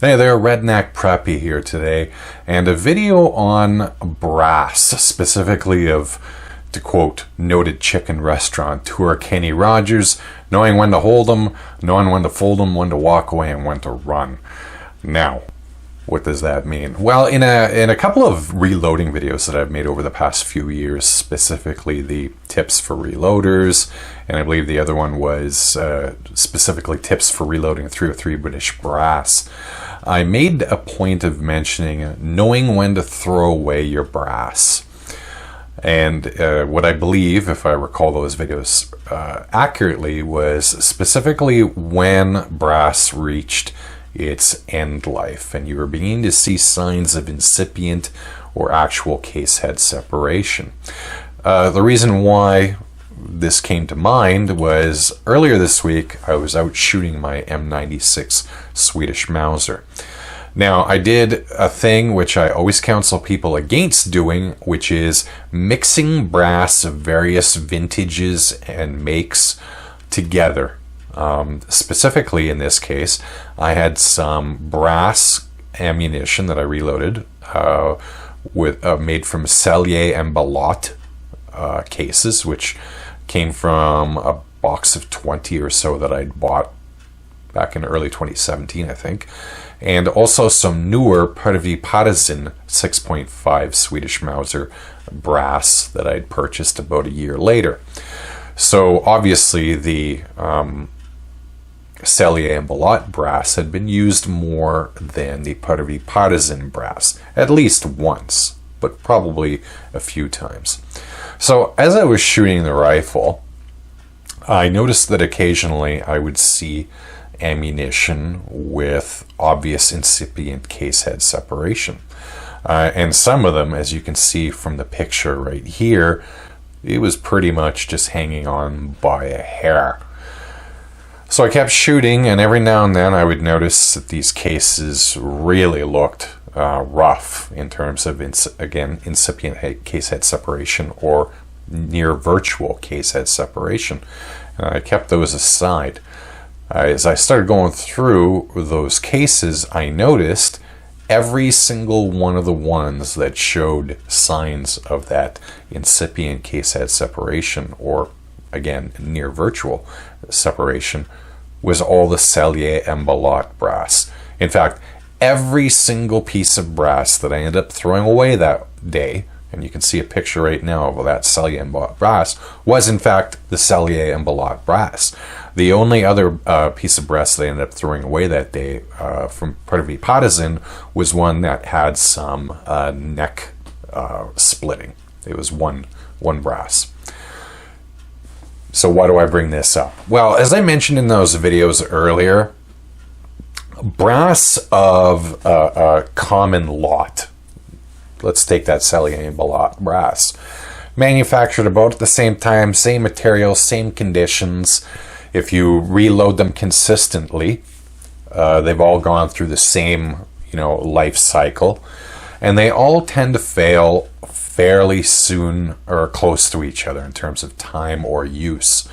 Hey there, Redneck Preppy here today, and a video on brass, specifically of, to quote, noted chicken restaurateur Kenny Rogers, knowing when to hold them, knowing when to fold them, when to walk away, and when to run. Now, what does that mean? Well, in a couple of reloading videos that I've made over the past few years, specifically the tips for reloaders, and I believe the other one was specifically tips for reloading 303 British brass, I made a point of mentioning knowing when to throw away your brass. And what I believe, if I recall those videos accurately, was specifically when brass reached its end life and you were beginning to see signs of incipient or actual case head separation. The reason why this came to mind was earlier this week I was out shooting my M96 Swedish Mauser. Now, I did a thing which I always counsel people against doing, which is mixing brass of various vintages and makes together. Specifically in this case, I had some brass ammunition that I reloaded with made from Sellier and Ballot cases, which came from a box of 20 or so that I'd bought back in early 2017, I think, and also some newer Preppy Partisan 6.5 Swedish Mauser brass that I'd purchased about a year later. So obviously the Sellier and Ballot brass had been used more than the Preppy Partisan brass, at least once, but probably a few times. So as I was shooting the rifle, I noticed that occasionally I would see ammunition with obvious incipient case head separation. And some of them, as you can see from the picture right here, it was pretty much just hanging on by a hair. So I kept shooting, and every now and then I would notice that these cases really looked rough in terms of, incipient case head separation or near virtual case head separation. And I kept those aside. As I started going through those cases, I noticed every single one of the ones that showed signs of that incipient case head separation, or again, near virtual separation, was all the Sellier and Ballot brass. In fact, every single piece of brass that I ended up throwing away that day, and you can see a picture right now of that Sellier and Ballot brass, was in fact the Sellier and Ballot brass. The only other piece of brass that I ended up throwing away that day from Preppy Partisan was one that had some neck splitting. It was one brass. So why do I bring this up? Well, as I mentioned in those videos earlier, brass of a common lot, let's take that Sellier and Ballot brass, manufactured about at the same time, same materials, same conditions. If you reload them consistently, they've all gone through the same, life cycle, and they all tend to fail fairly soon or close to each other in terms of time or use.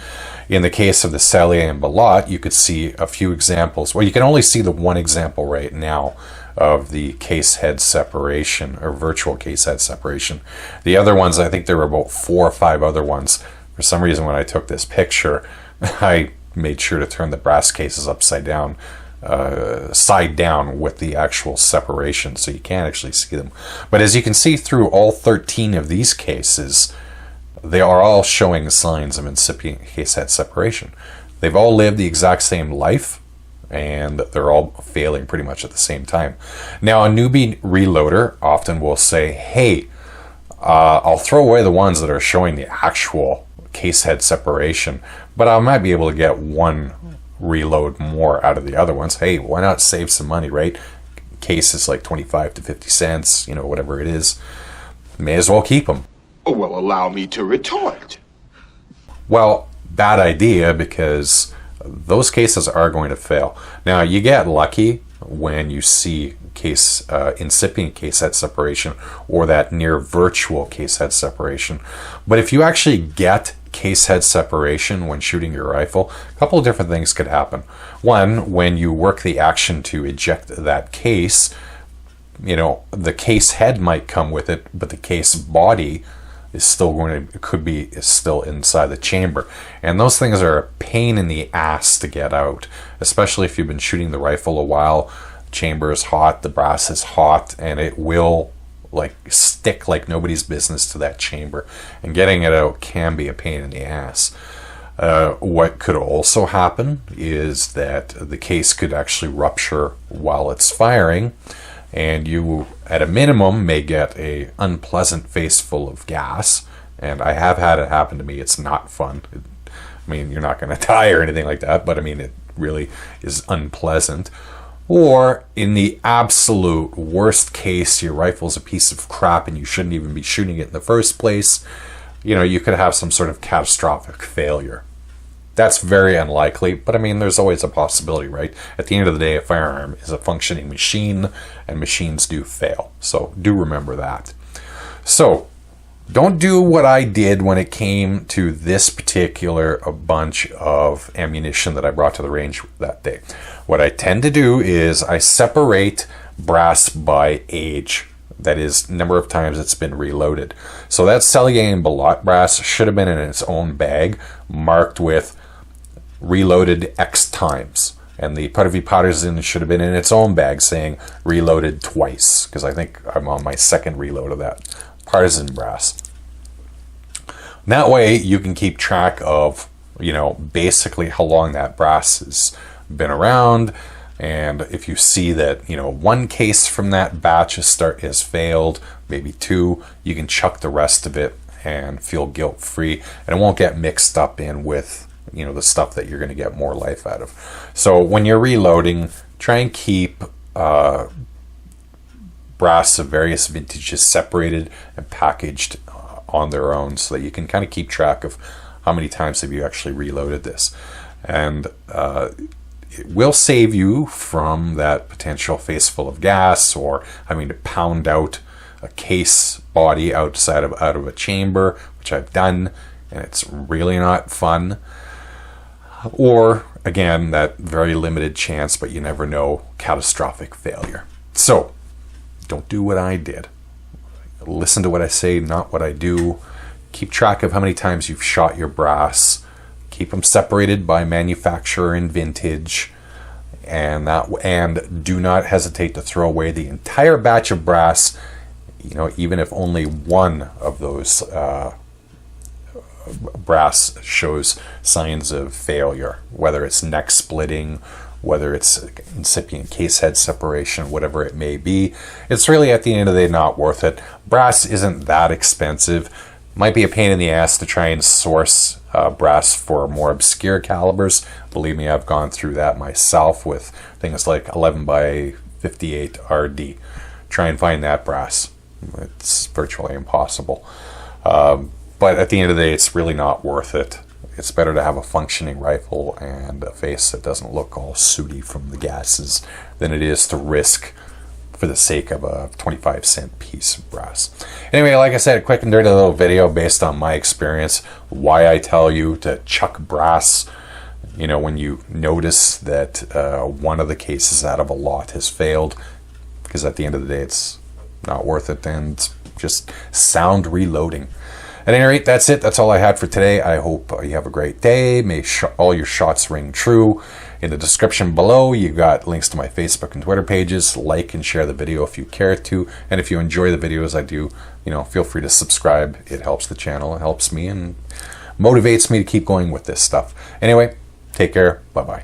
In the case of the Sellier and Ballot, you could see a few examples. Well, you can only see the one example right now of the case head separation or virtual case head separation. The other ones, I think there were about 4 or 5 other ones. For some reason, when I took this picture, I made sure to turn the brass cases upside down, side down with the actual separation, so you can't actually see them. But as you can see through all 13 of these cases, they are all showing signs of incipient case head separation. They've all lived the exact same life, and they're all failing pretty much at the same time. Now, a newbie reloader often will say, hey, I'll throw away the ones that are showing the actual case head separation, but I might be able to get one reload more out of the other ones. Hey, why not save some money, right? Case is like 25 to 50 cents, whatever it is. May as well keep them. Oh, well, allow me to retort. Well, bad idea, because those cases are going to fail. Now, you get lucky when you see incipient case head separation or that near virtual case head separation. But if you actually get case head separation when shooting your rifle, a couple of different things could happen. One, when you work the action to eject that case, the case head might come with it, but the case body is still inside the chamber. And those things are a pain in the ass to get out, especially if you've been shooting the rifle a while. The chamber is hot, the brass is hot, and it will stick like nobody's business to that chamber. And getting it out can be a pain in the ass. What could also happen is that the case could actually rupture while it's firing, and you, at a minimum, may get a unpleasant face full of gas. And I have had it happen to me. It's not fun. You're not going to die or anything like that, but it really is unpleasant. Or in the absolute worst case, your rifle's a piece of crap and you shouldn't even be shooting it in the first place. You could have some sort of catastrophic failure. That's very unlikely, but there's always a possibility, right? At the end of the day, a firearm is a functioning machine, and machines do fail. So do remember that. So don't do what I did when it came to this particular bunch of ammunition that I brought to the range that day. What I tend to do is I separate brass by age. That is, number of times it's been reloaded. So that Cellier and Ballot brass should have been in its own bag, marked with reloaded X times. And the Preppy Patterson should have been in its own bag saying reloaded twice, because I think I'm on my second reload of that partisan brass. That way you can keep track of, basically how long that brass has been around. And if you see that, one case from that batch has failed, maybe two, you can chuck the rest of it and feel guilt-free, and it won't get mixed up in with the stuff that you're going to get more life out of. So when you're reloading, try and keep brass of various vintages separated and packaged on their own, so that you can kind of keep track of how many times have you actually reloaded this. And it will save you from that potential face full of gas, or having to pound out a case body out of a chamber, which I've done, and it's really not fun. Or, again, that very limited chance, but you never know, catastrophic failure. So, don't do what I did. Listen to what I say, not what I do. Keep track of how many times you've shot your brass. Keep them separated by manufacturer and vintage. And do not hesitate to throw away the entire batch of brass, even if only one of those brass shows signs of failure, whether it's neck splitting, whether it's incipient case head separation, whatever it may be. It's really, at the end of the day, not worth it. Brass isn't that expensive. Might be a pain in the ass to try and source brass for more obscure calibers. Believe me, I've gone through that myself with things like 11 by 58 RD. Try and find that brass. It's virtually impossible. But at the end of the day, it's really not worth it. It's better to have a functioning rifle and a face that doesn't look all sooty from the gases than it is to risk for the sake of a 25-cent piece of brass. Anyway, like I said, a quick and dirty little video based on my experience, why I tell you to chuck brass, when you notice that one of the cases out of a lot has failed, because at the end of the day, it's not worth it, and just sound reloading. At any rate, that's it. That's all I had for today. I hope you have a great day. May all your shots ring true. In the description below, you got links to my Facebook and Twitter pages. Like and share the video if you care to. And if you enjoy the videos I do, feel free to subscribe. It helps the channel. It helps me and motivates me to keep going with this stuff. Anyway, take care. Bye-bye.